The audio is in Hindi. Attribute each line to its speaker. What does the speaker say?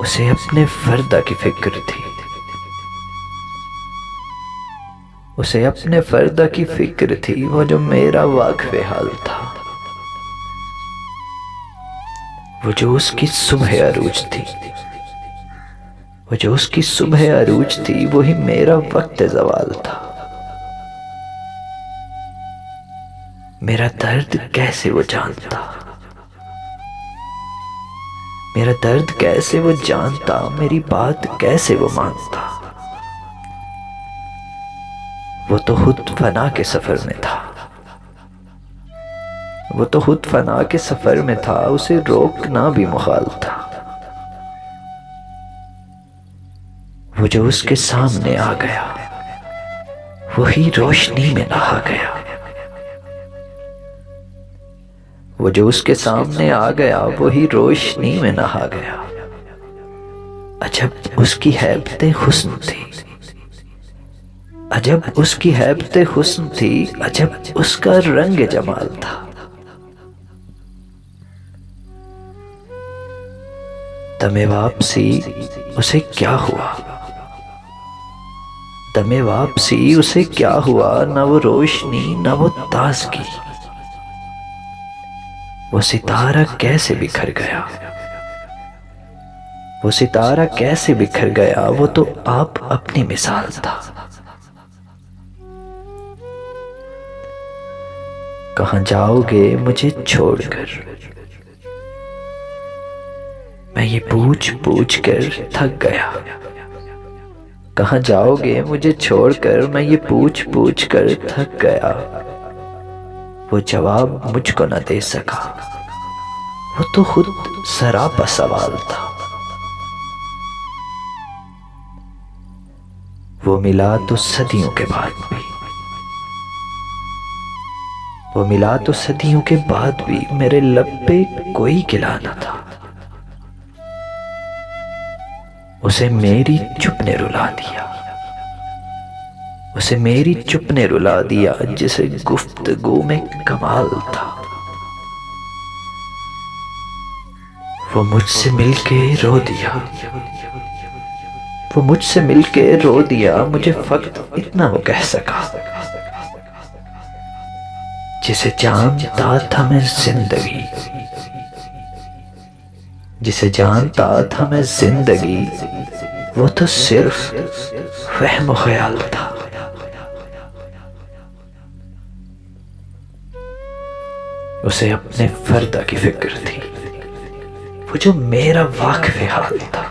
Speaker 1: उसे अपने फर्दा की फिक्र थी, उसे अपने फर्दा की फिक्र थी, वो जो मेरा वाक़िफ़े हाल था, वो जो उसकी सुबह अरूज थी, वो जो उसकी सुबह अरूज थी, वही मेरा वक्त ज़वाल था। मेरा दर्द कैसे वो जानता, मेरा दर्द कैसे वो जानता, मेरी बात कैसे वो मानता। वो तो खुद फना के सफर में था, वो तो खुद फना के सफर में था, उसे रोकना भी मुहाल था। वो जो उसके सामने आ गया, वही रोशनी में नहा गया। वो जो उसके सामने आ गया, वही रोशनी में नहा गया। अजब उसकी हैबते हुस्न थी, अजब उसकी हैबते हुस्न थी, अजब उसका रंग जमाल था। दमे वापसी उसे क्या हुआ, दमे वापसी उसे क्या हुआ, न वो रोशनी न वो ताजगी। वो सितारा कैसे बिखर गया, वो सितारा कैसे बिखर गया, वो तो आप अपनी मिसाल था। कहां जाओगे मुझे छोड़कर, मैं ये पूछ पूछ कर थक गया। कहां जाओगे मुझे छोड़कर, मैं ये पूछ पूछ कर थक गया। वो जवाब मुझको न दे सका, वो तो खुद सरापा सवाल था। वो मिला तो सदियों के बाद भी, वो मिला तो सदियों के बाद भी, मेरे लब पे कोई गिला न था। उसे मेरी चुप ने रुला दिया, उसे मेरी चुप ने रुला दिया, जिसे गुफ्तगू में कमाल था। वो मुझसे मिलके रो दिया, वो मुझसे मिलके रो दिया, मुझे फक्त इतना वो कह सका, जिसे जानता था मैं जिंदगी, जिसे जानता था मैं जिंदगी, वो तो सिर्फ वहम ख्याल था। उसे अपने फर्दा की फिक्र थी, वो जो मेरा वाक़िफ़े हाल था।